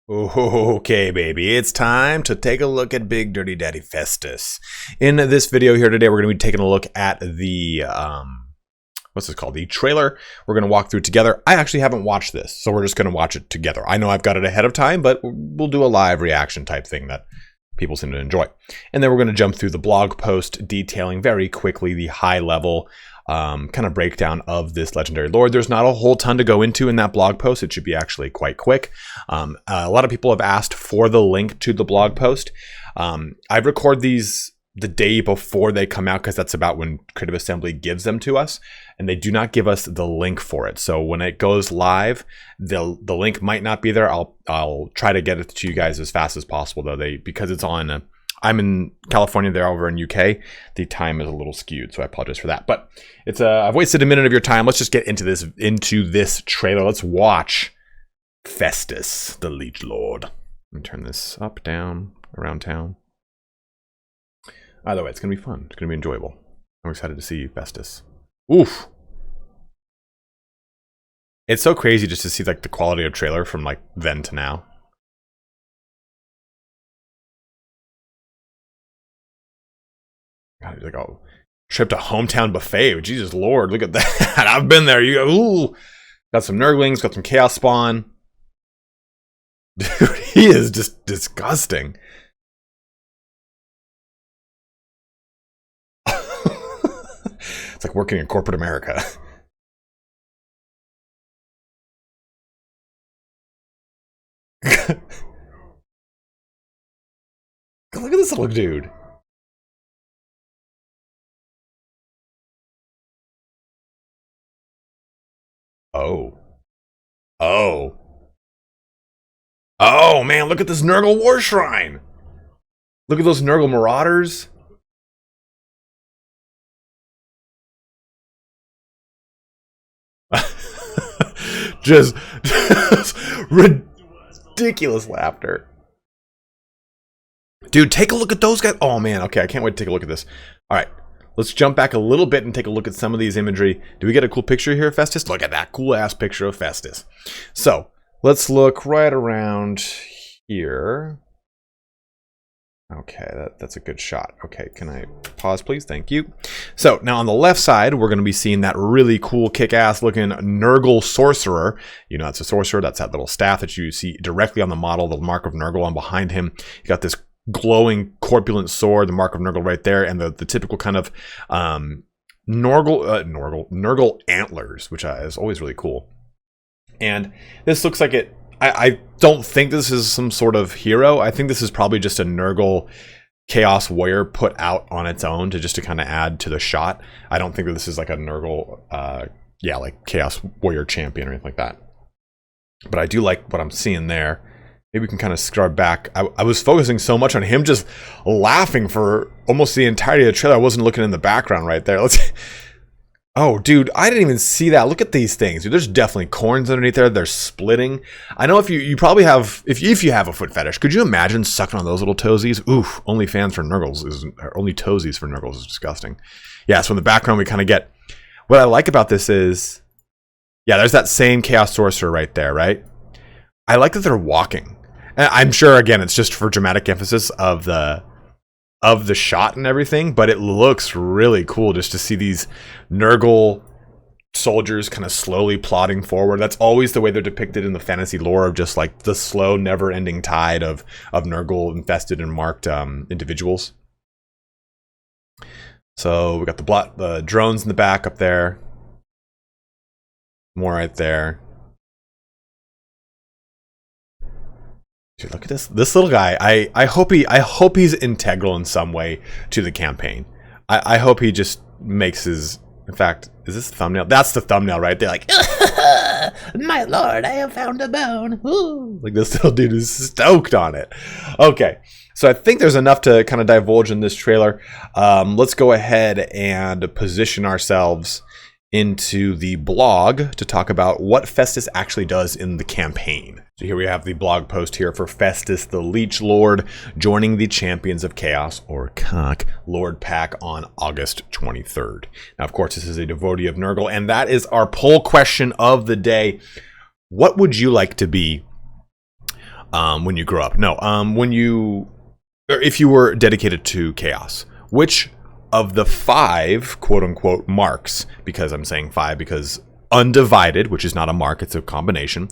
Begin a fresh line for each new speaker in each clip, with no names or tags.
Okay, baby, it's time to take a look at Big Dirty Daddy Festus. In this video here today, we're going to be taking a look at the, what's this called? The trailer. We're going to walk through it together. I actually haven't watched this, so we're just going to watch it together. I know I've got it ahead of time, but we'll do a live reaction type thing that people seem to enjoy. And then we're going to jump through the blog post detailing very quickly the high level kind of breakdown of this legendary lord. There's not a whole ton to go into in that blog post. It should be actually quite quick. A lot of people have asked for the link to the blog post. I record these the day before they come out because that's about when Creative Assembly gives them to us, and they do not give us the link for it. So when it goes live, the link might not be there. I'll try to get it to you guys as fast as possible though. Because it's on I'm in California, they're over in UK. The time is a little skewed, so I apologize for that. But it's I've wasted a minute of your time. Let's just get into this trailer. Let's watch Festus, the Leech Lord. Let me turn this up, down, around town. Either way, it's gonna be fun. It's gonna be enjoyable. I'm excited to see Festus. Oof. It's so crazy just to see like the quality of trailer from like then to now. God, like, oh, trip to Hometown Buffet. Jesus Lord, look at that. I've been there. You go, ooh. Got some Nurglings, got some Chaos Spawn. Dude, he is just disgusting. It's like working in corporate America. Look at this little dude. Oh. Oh. Oh, man, look at this Nurgle War Shrine. Look at those Nurgle Marauders. just ridiculous laughter. Dude, take a look at those guys. Oh, man, okay, I can't wait to take a look at this. All right. Let's jump back a little bit and take a look at some of these imagery. Do we get a cool picture here of Festus? Look at that cool-ass picture of Festus. So, let's look right around here. Okay, that's a good shot. Okay, can I pause, please? Thank you. So, now on the left side, we're going to be seeing that really cool, kick-ass looking Nurgle Sorcerer. You know, it's a sorcerer. That's that little staff that you see directly on the model, the mark of Nurgle, and behind him, you got this glowing corpulent sword, the mark of Nurgle right there, and the typical kind of Nurgle antlers, which is always really cool. And this looks like it. I don't think this is some sort of hero. I think this is probably just a Nurgle Chaos Warrior put out on its own to kind of add to the shot. I don't think that this is like a Nurgle, like Chaos Warrior champion or anything like that. But I do like what I'm seeing there. Maybe we can kind of scrub back. I was focusing so much on him just laughing for almost the entirety of the trailer. I wasn't looking in the background right there. Let's. Oh, dude, I didn't even see that. Look at these things. Dude, there's definitely corns underneath there. They're splitting. I know if you probably have, if you have a foot fetish, could you imagine sucking on those little toesies? Oof, only fans for Nurgles is, or only toesies for Nurgles is disgusting. Yeah, so in the background we kind of get, what I like about this is, yeah, there's that same Chaos Sorcerer right there, right? I like that they're walking. I'm sure, again, it's just for dramatic emphasis of the shot and everything, but it looks really cool just to see these Nurgle soldiers kind of slowly plodding forward. That's always the way they're depicted in the fantasy lore of just like the slow, never-ending tide of Nurgle infested and marked individuals. So we got the drones in the back up there. More right there. Dude, look at this little guy. I hope he's integral in some way to the campaign. I hope he just makes his. In fact, is this the thumbnail? That's the thumbnail right there. Like, my lord, I have found a bone. Ooh. Like this little dude is stoked on it. Okay, so I think there's enough to kind of divulge in this trailer. Let's go ahead and position ourselves into the blog to talk about what Festus actually does in the campaign. So here we have the blog post here for Festus, the Leech Lord, joining the Champions of Chaos, or COC, Lord Pack on August 23rd. Now, of course, this is a devotee of Nurgle, and that is our poll question of the day. What would you like to be when you grow up. No, or if you were dedicated to chaos. Which of the 5 quote-unquote marks, because I'm saying 5 because undivided, which is not a mark, it's a combination,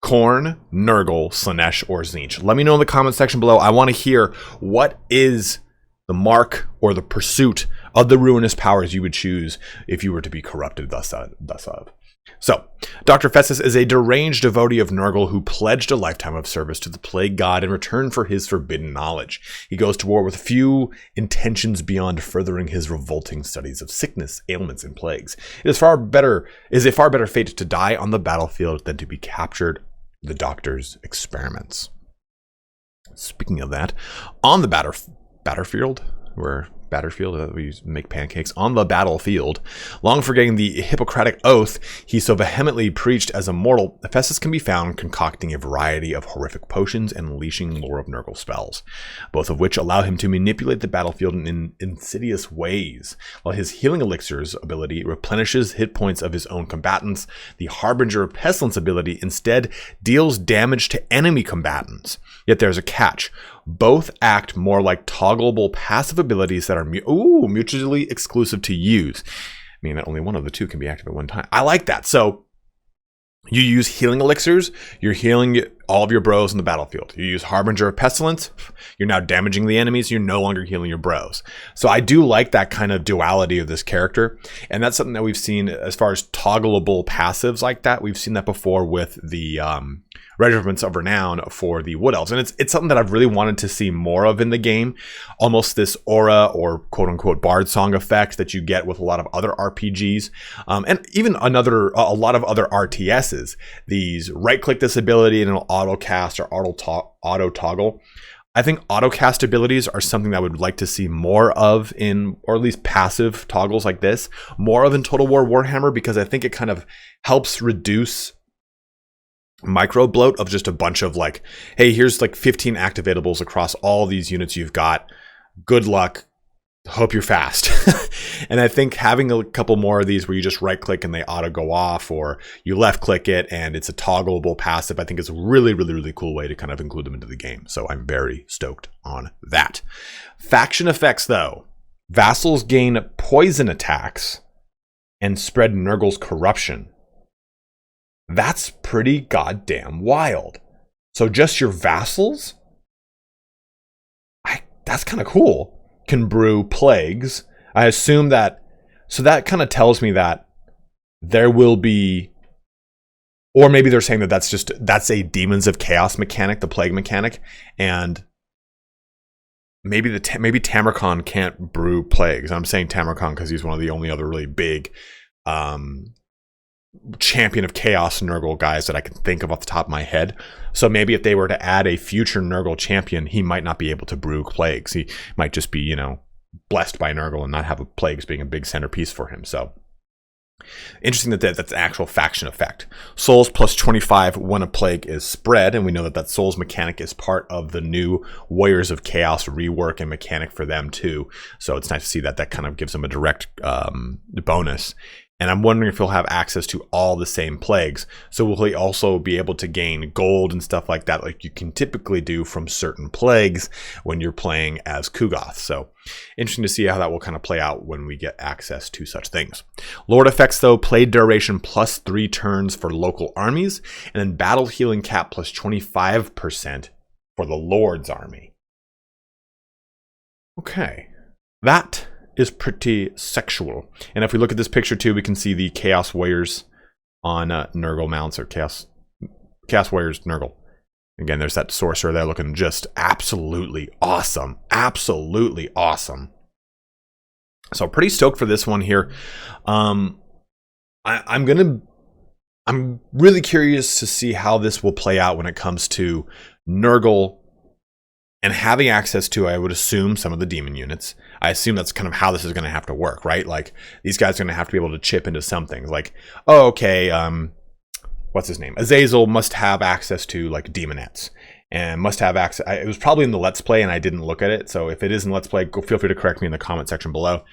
Khorne, Nurgle, Slaanesh, or Tzeentch. Let me know in the comment section below. I want to hear what is the mark or the pursuit of the ruinous powers you would choose if you were to be corrupted thus of. So, Dr. Festus is a deranged devotee of Nurgle who pledged a lifetime of service to the Plague God in return for his forbidden knowledge. He goes to war with few intentions beyond furthering his revolting studies of sickness, ailments, and plagues. It is a far better fate to die on the battlefield than to be captured in the Doctor's experiments. Speaking of that, on the battlefield, we make pancakes on the battlefield. Long forgetting the Hippocratic oath he so vehemently preached as a mortal, Festus can be found concocting a variety of horrific potions and unleashing lore of Nurgle spells, both of which allow him to manipulate the battlefield in insidious ways. While his healing elixirs ability replenishes hit points of his own combatants, the Harbinger of Pestilence ability instead deals damage to enemy combatants. Yet there's a catch. Both act more like toggleable passive abilities that are mutually exclusive to use, meaning that only one of the two can be active at one time. I like that. So you use healing elixirs, you're healing all of your bros in the battlefield. You use Harbinger of Pestilence, you're now damaging the enemies, you're no longer healing your bros. So I do like that kind of duality of this character, and that's something that we've seen as far as toggleable passives like that. We've seen that before with the Regiments of Renown for the Wood Elves, and it's something that I've really wanted to see more of in the game. Almost this aura or quote-unquote bard song effect that you get with a lot of other RPGs, and even a lot of other RTSs. These right-click this ability and it'll auto-cast or auto-toggle. I think auto-cast abilities are something that I would like to see more of in, or at least passive toggles like this, more of in Total War Warhammer, because I think it kind of helps reduce micro bloat of just a bunch of like, hey, here's like 15 activatables across all these units you've got. Good luck. Hope you're fast. And I think having a couple more of these where you just right click and they auto go off, or you left click it and it's a toggleable passive, I think is a really, really, really cool way to kind of include them into the game. So I'm very stoked on that. Faction effects though. Vassals gain poison attacks and spread Nurgle's corruption. That's pretty goddamn wild. So just your vassals? That's kind of cool. Can brew plagues. I assume that, so that kind of tells me that there will be, or maybe they're saying that that's a Demons of Chaos mechanic, the plague mechanic, and maybe maybe Tamurkhan can't brew plagues. I'm saying Tamurkhan because he's one of the only other really big champion of chaos Nurgle guys that I can think of off the top of my head. So maybe if they were to add a future Nurgle champion, he might not be able to brew plagues. He might just be, blessed by Nurgle and not have plagues being a big centerpiece for him. So interesting that's an actual faction effect. Souls plus 25 when a plague is spread, and we know that Souls mechanic is part of the new Warriors of Chaos rework and mechanic for them too. So it's nice to see that kind of gives them a direct bonus. And I'm wondering if he'll have access to all the same plagues. So will he also be able to gain gold and stuff like that, like you can typically do from certain plagues when you're playing as Kugoth. So interesting to see how that will kind of play out when we get access to such things. Lord effects though, play duration plus 3 turns for local armies, and then battle healing cap plus 25% for the Lord's army. Okay, that is pretty sexual. And if we look at this picture too, we can see the Chaos Warriors on Nurgle mounts, or Chaos Warriors Nurgle. Again, there's that sorcerer there looking just absolutely awesome. Absolutely awesome. So pretty stoked for this one here. I'm really curious to see how this will play out when it comes to Nurgle and having access to, I would assume, some of the demon units. I assume that's kind of how this is going to have to work, right? Like, these guys are going to have to be able to chip into some things. Like, oh, okay, what's his name? Azazel must have access to, like, demonettes. And must have access. It was probably in the Let's Play, and I didn't look at it. So if it is in Let's Play, feel free to correct me in the comment section below.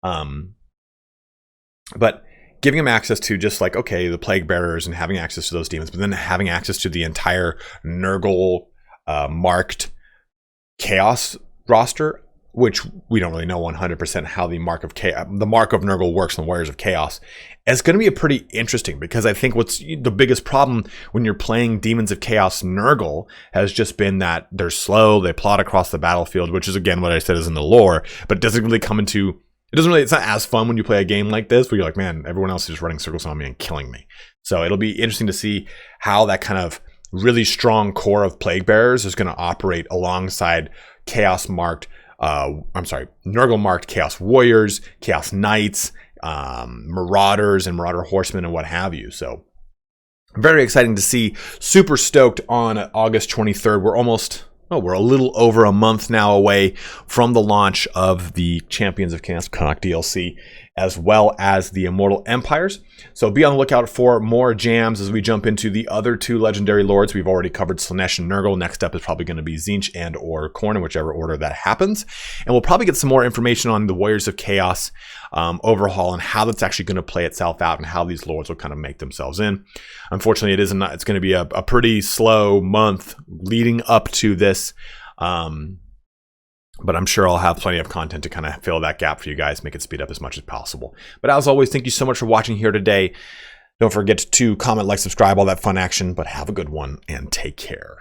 But giving him access to just like, okay, the Plague Bearers and having access to those demons, but then having access to the entire Nurgle marked Chaos roster, which we don't really know 100% how the mark of Nurgle works on Warriors of Chaos. It's going to be a pretty interesting, because I think what's the biggest problem when you're playing Demons of Chaos Nurgle has just been that they're slow, they plot across the battlefield, which is again what I said is in the lore, but it doesn't really come into, it's not as fun when you play a game like this where you're like, man, everyone else is just running circles on me and killing me. So it'll be interesting to see how that kind of really strong core of Plague Bearers is going to operate alongside Nurgle marked Chaos Warriors, Chaos Knights, Marauders and Marauder Horsemen and what have you. So very exciting to see. Super stoked on August 23rd. We're a little over a month now away from the launch of the Champions of Chaos Connacht DLC, as well as the Immortal Empires. So be on the lookout for more jams as we jump into the other two legendary lords. We've already covered Slaanesh and Nurgle. Next up is probably going to be Tzeentch and or Khorne, in whichever order that happens. And we'll probably get some more information on the Warriors of Chaos overhaul and how that's actually going to play itself out and how these lords will kind of make themselves in. Unfortunately, it's going to be a pretty slow month leading up to this. But I'm sure I'll have plenty of content to kind of fill that gap for you guys, make it speed up as much as possible. But as always, thank you so much for watching here today. Don't forget to comment, like, subscribe, all that fun action, but have a good one and take care.